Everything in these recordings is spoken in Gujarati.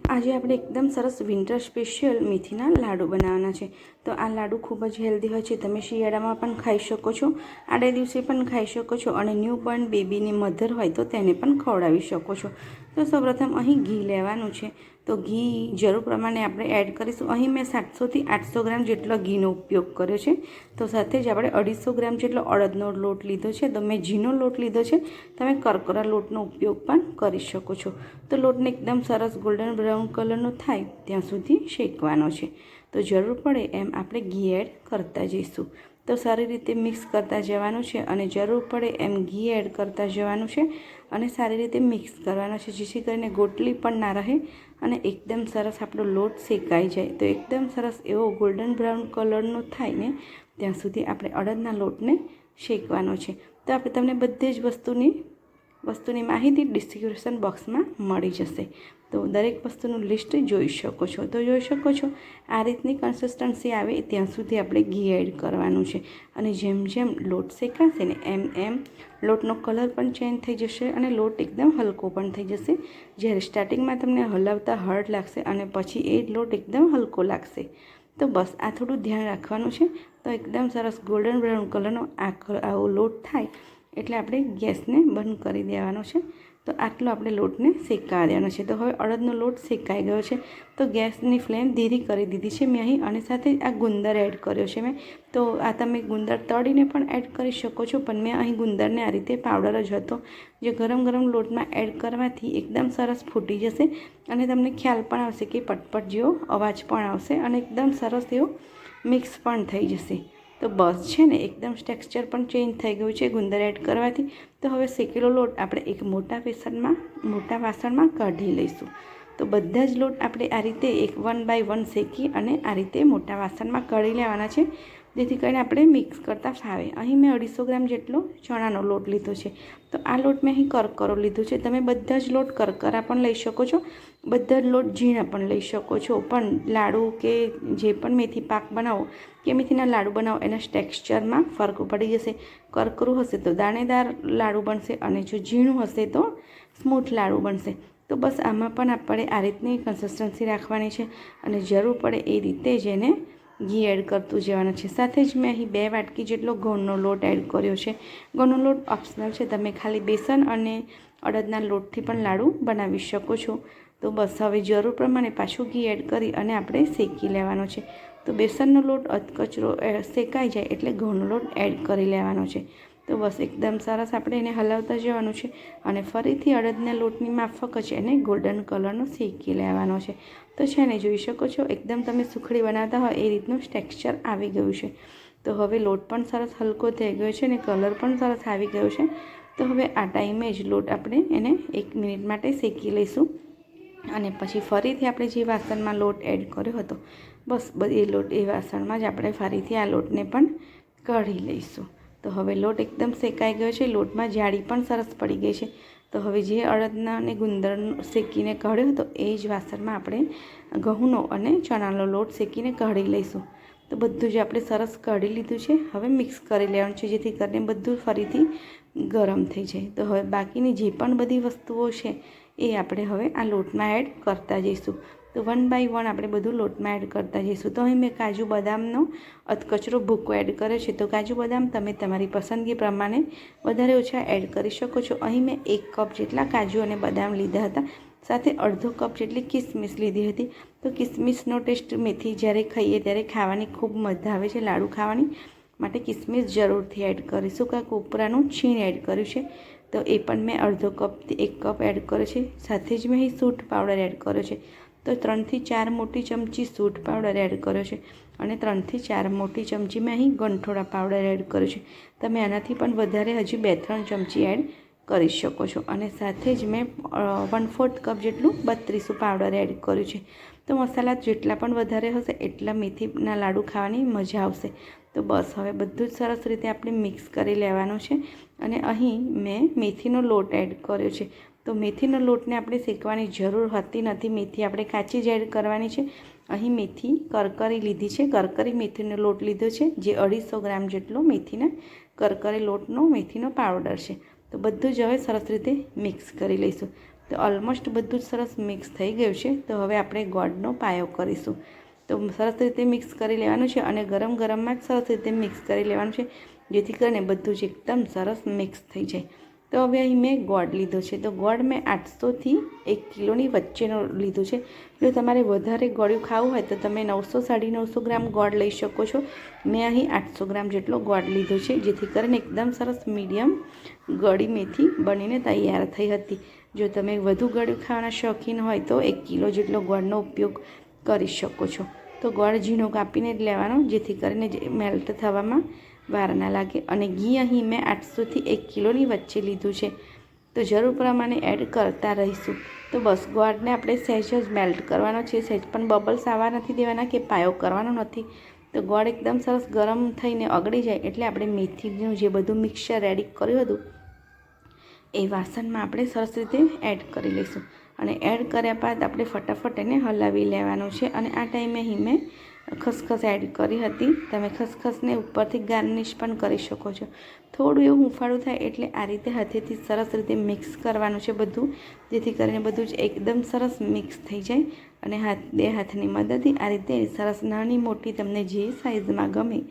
આજે આપણે એકદમ સરસ વિન્ટર સ્પેશિયલ મેથીના લાડુ બનાવવાના છે। તો આ લાડુ ખૂબ જ હેલ્ધી હોય છે। તમે શિયાળામાં પણ ખાઈ શકો છો, આડા દિવસે પણ ખાઈ શકો છો અને ન્યૂબોર્ન બેબીની મધર હોય તો તેને પણ ખવડાવી શકો છો। તો સૌપ્રથમ અહીં ઘી લેવાનું છે। તો ઘી જરૂર પ્રમાણે આપણે એડ કરીશું। અહીં મેં 700 થી 800 ગ્રામ જેટલો ઘીનો ઉપયોગ કર્યો છે। તો સાથે જ આપણે 250 ગ્રામ જેટલો અડદનો લોટ લીધો છે। તો મેં ઘીનો લોટ લીધો છે, તમે કરકરા લોટનો ઉપયોગ પણ કરી શકો છો। તો લોટને એકદમ સરસ ગોલ્ડન બ્રાઉન કલરનો થાય ત્યાં સુધી શેકવાનો છે। તો જરૂર પડે એમ આપણે ઘી એડ કરતા જઈશું। તો સારી રીતે મિક્સ કરતા જવાનું છે અને જરૂર પડે એમ ઘી એડ કરતા જવાનું છે અને સારી રીતે મિક્સ કરવાનો છે, જેથી કરીને ગોટલી પણ ના રહે અને એકદમ સરસ આપણો લોટ શેકાઈ જાય। તો એકદમ સરસ એવો ગોલ્ડન બ્રાઉન કલરનો થાય ને ત્યાં સુધી આપણે અડદના લોટને શેકવાનો છે। તો આપણે તમને બધી જ વસ્તુની માહિતી ડિસ્ક્રિપ્શન બોક્સમાં મળી જશે। તો દરેક વસ્તુનું લિસ્ટ જોઈ શકો છો। તો જોઈ શકો છો આ રીતની કન્સિસ્ટન્સી આવે ત્યાં સુધી આપણે ઘી એડ કરવાનું છે અને જેમ જેમ લોટ શેકાશે ને એમ એમ લોટનો કલર પણ ચેન્જ થઈ જશે અને લોટ એકદમ હલકો પણ થઈ જશે। જ્યારે સ્ટાર્ટિંગમાં તમને હલાવતા હાર્ડ લાગશે અને પછી એ લોટ એકદમ હલકો લાગશે। તો બસ આ થોડું ધ્યાન રાખવાનું છે। તો એકદમ સરસ ગોલ્ડન બ્રાઉન કલરનો આવો લોટ થાય એટલે આપણે ગેસને બંધ કરી દેવાનો છે। તો આટલો આપણે લોટને શેકાવા દેવાનો છે। તો હવે અડદનો લોટ શેકાઈ ગયો છે, તો ગેસની ફ્લેમ ધીરી કરી દીધી છે મેં અહીં અને સાથે આ ગુંદર એડ કર્યો છે મેં। તો આ તમે ગુંદર તળીને પણ એડ કરી શકો છો, પણ મેં અહીં ગુંદરને આ રીતે પાવડર જ હતો, જે ગરમ લોટમાં એડ કરવાથી એકદમ સરસ ફૂટી જશે અને તમને ખ્યાલ પણ આવશે કે પટપટ જેવો અવાજ પણ આવશે અને એકદમ સરસ એવો મિક્સ પણ થઈ જશે। તો બસ છે ને એકદમ ટેક્સચર પણ ચેન્જ થઈ ગયું છે ગુંદર એડ કરવાથી। તો હવે શેકેલો લોટ આપણે એક મોટા વાસણમાં કાઢી લઈશું। તો બધા જ લોટ આપણે આ રીતે એક 1 બાય 1 શેકી અને આ રીતે મોટા વાસણમાં કાઢી લેવાના છે, જેથી કરીને આપણે મિક્સ કરતાં ફાવે। અહીં મેં 250 ગ્રામ જેટલો ચણાનો લોટ લીધો છે। તો આ લોટ મેં અહીં કરકરો લીધો છે। તમે બધા જ લોટ કરકરા પણ લઈ શકો છો, બધા જ લોટ ઝીણા પણ લઈ શકો છો, પણ લાડુ કે જે પણ મેથી પાક બનાવો કે મેથીના લાડુ બનાવો એના ટેક્સચરમાં ફરક પડી જશે। કરકરું હશે તો દાણેદાર લાડુ બનશે અને જો ઝીણું હશે તો સ્મૂથ લાડુ બનશે। તો બસ આમાં પણ આપણે આ રીતની કન્સિસ્ટન્સી રાખવાની છે અને જરૂર પડે એ રીતે જ એને ઘી એડ કરતું જવાનું છે। સાથે જ મેં અહીં 2 વાટકી જેટલો ઘઉંનો લોટ એડ કર્યો છે। ઘઉંનો લોટ ઓપ્શનલ છે, તમે ખાલી બેસન અને અડદના લોટથી પણ લાડુ બનાવી શકો છો। તો બસ હવે જરૂર પ્રમાણે પાછું ઘી એડ કરી અને આપણે શેકી લેવાનો છે। તો બેસનનો લોટ અધકચરો શેકાઈ જાય એટલે ઘઉંનો લોટ એડ કરી લેવાનો છે। તો બસ એકદમ સરસ આપણે એને હલાવતા જવાનું છે અને ફરીથી અડદના લોટની માફક જ એને ગોલ્ડન કલરનો શેકી લેવાનો છે। તો છે ને જોઈ શકો છો એકદમ તમે સુખડી બનાવતા હોય એ રીતનું ટેક્સચર આવી ગયું છે। તો હવે લોટ પણ સરસ હલકો થઈ ગયો છે અને કલર પણ સરસ આવી ગયો છે। તો હવે આ ટાઈમે જ લોટ આપણે એને 1 મિનિટ માટે શેકી લઈશું અને પછી ફરીથી આપણે જે વાસણમાં લોટ એડ કર્યો હતો બસ એ વાસણમાં જ આપણે ફરીથી આ લોટને પણ કાઢી લઈશું। તો હવે લોટ એકદમ શેકાઈ ગયો છે, લોટમાં જાળી પણ સરસ પડી ગઈ છે। તો હવે જે અડદના અને ગુંદર શેકીને કાઢ્યો હતો એ જ વાસણમાં આપણે ઘઉંનો અને ચણાનો લોટ શેકીને કાઢી લઈશું। તો બધું જ આપણે સરસ કાઢી લીધું છે। હવે મિક્સ કરી લેવાનું છે, જેથી કરીને બધું ફરીથી ગરમ થઈ જાય। તો હવે બાકીની જે પણ બધી વસ્તુઓ છે એ આપણે હવે આ લોટમાં એડ કરતા જઈશું। તો 1 બાય 1 આપણે બધું લોટમાં એડ કરતા જઈશું। તો અહીં મેં કાજુ બદામનો અધકચરો ભૂકો એડ કર્યો છે। તો કાજુ બદામ તમે તમારી પસંદગી પ્રમાણે વધારે ઓછા એડ કરી શકો છો। અહીં મેં 1 કપ જેટલા કાજુ અને બદામ લીધા હતા, સાથે અડધો કપ જેટલી કિસમિસ લીધી હતી। તો કિસમિસનો ટેસ્ટ મેથી જ્યારે ખાઈએ ત્યારે ખાવાની ખૂબ મજા આવે છે, લાડુ ખાવાની માટે કિસમિસ જરૂરથી એડ કરીશું। કાં કોપરાનું છીણ એડ કર્યું છે, તો એ પણ મેં અડધો કપથી 1 કપ એડ કર્યો છે। સાથે જ મેં અહીં સૂંઠ પાવડર એડ કર્યો છે। તો 3 થી 4 મોટી ચમચી સૂંઠ પાવડર એડ કર્યો છે અને 3 થી 4 મોટી ચમચી મેં અહીં ગંઠોડા પાવડર એડ કર્યો છે। તમે આનાથી પણ વધારે હજી 2-3 ચમચી એડ કરી શકો છો અને સાથે જ મેં 1/4 કપ જેટલું બત્રીસું પાવડર એડ કર્યું છે। તો મસાલા જેટલા પણ વધારે હશે એટલા મેથીના લાડુ ખાવાની મજા આવશે। તો બસ હવે બધું જ સરસ રીતે આપણે મિક્સ કરી લેવાનું છે અને અહીં મેં મેથીનો લોટ એડ કર્યો છે। તો મેથીનો લોટને આપણે શેકવાની જરૂર હોતી નથી, મેથી આપણે કાચી જ એડ કરવાની છે। અહીં મેથી કરકરી લીધી છે, કરકરી મેથીનો લોટ લીધો છે, જે 250 ગ્રામ જેટલો મેથીના કરકરી લોટનો મેથીનો પાવડર છે। તો બધું જ હવે સરસ રીતે મિક્સ કરી લઈશું। તો ઓલમોસ્ટ બધું જ સરસ મિક્સ થઈ ગયું છે. તો હવે આપણે ગોળનો પાયો કરીશું. તો સરસ રીતે મિક્સ કરી લેવાનું છે અને ગરમ ગરમમાં જ સરસ રીતે મિક્સ કરી લેવાનું છે, જેથી કરીને બધું જ એકદમ સરસ મિક્સ થઈ જાય. તો હવે અહીં મેં ગોળ લીધો છે. તો ગોળ મેં 800થી 1 કિલોની વચ્ચેનો લીધો છે. જો તમારે વધારે ગળ્યું ખાવું હોય તો તમે 900 950 ગ્રામ ગોળ લઈ શકો છો. મેં અહીં 800 ગ્રામ જેટલો ગોળ લીધો છે, જેથી કરીને એકદમ સરસ મીડિયમ ગળી મેથી બનીને તૈયાર થઈ હતી. જો તમે વધુ ગળ્યું ખાવાના શોખીન હોય તો 1 કિલો જેટલો ગોળનો ઉપયોગ કરી શકો છો. તો ગોળ ઝીણો કાપીને જ લેવાનો, જેથી કરીને મેલ્ટ થવામાં વાર ના લાગે. અને ઘી અહીં મેં 800થી 1 કિલોની વચ્ચે લીધું છે. તો જરૂર પ્રમાણે એડ કરતા રહીશું. તો બસ ગોળને આપણે સહેજ જ મેલ્ટ કરવાનો છે, સહેજ પણ બબલ્સ આવવા નથી દેવાના કે પાયો કરવાનો નથી. તો ગોળ એકદમ સરસ ગરમ થઈને ઓગળી જાય એટલે આપણે મેથીનું જે બધું મિક્સચર રેડી કર્યું હતું એ વાસણમાં આપણે સરસ રીતે એડ કરી લઈશું. અને એડ કર્યા બાદ આપણે ફટાફટ એને હલાવી લેવાનું છે. અને આ ટાઈમે અહીં મેં ખસખસ એડ કરી હતી. તમે ખસખસને ઉપરથી ગાર્નિશ પણ કરી શકો છો. થોડું એવું હૂંફાળું થાય એટલે આ રીતે હાથેથી સરસ રીતે મિક્સ કરવાનું છે બધું, જેથી કરીને બધું જ એકદમ સરસ મિક્સ થઈ જાય. અને બે હાથની મદદથી આ રીતે સરસ નાની મોટી તમને જે સાઇઝમાં ગમે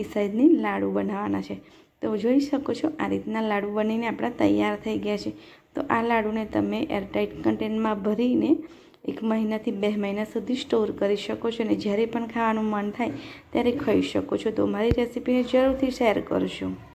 એ સાઇઝની લાડુ બનાવવાના છે. તો જોઈ શકો છો આ રીતના લાડુ બનીને આપણા તૈયાર થઈ ગયા છે. તો આ લાડુને તમે એરટાઇટ કન્ટેનરમાં ભરીને 1 મહિનાથી 2 મહિના સુધી સ્ટોર કરી શકો છો. અને જ્યારે પણ ખાવાનું મન થાય ત્યારે ખાઈ શકો છો. તો મારી રેસીપીને જરૂરથી શેર કરજો.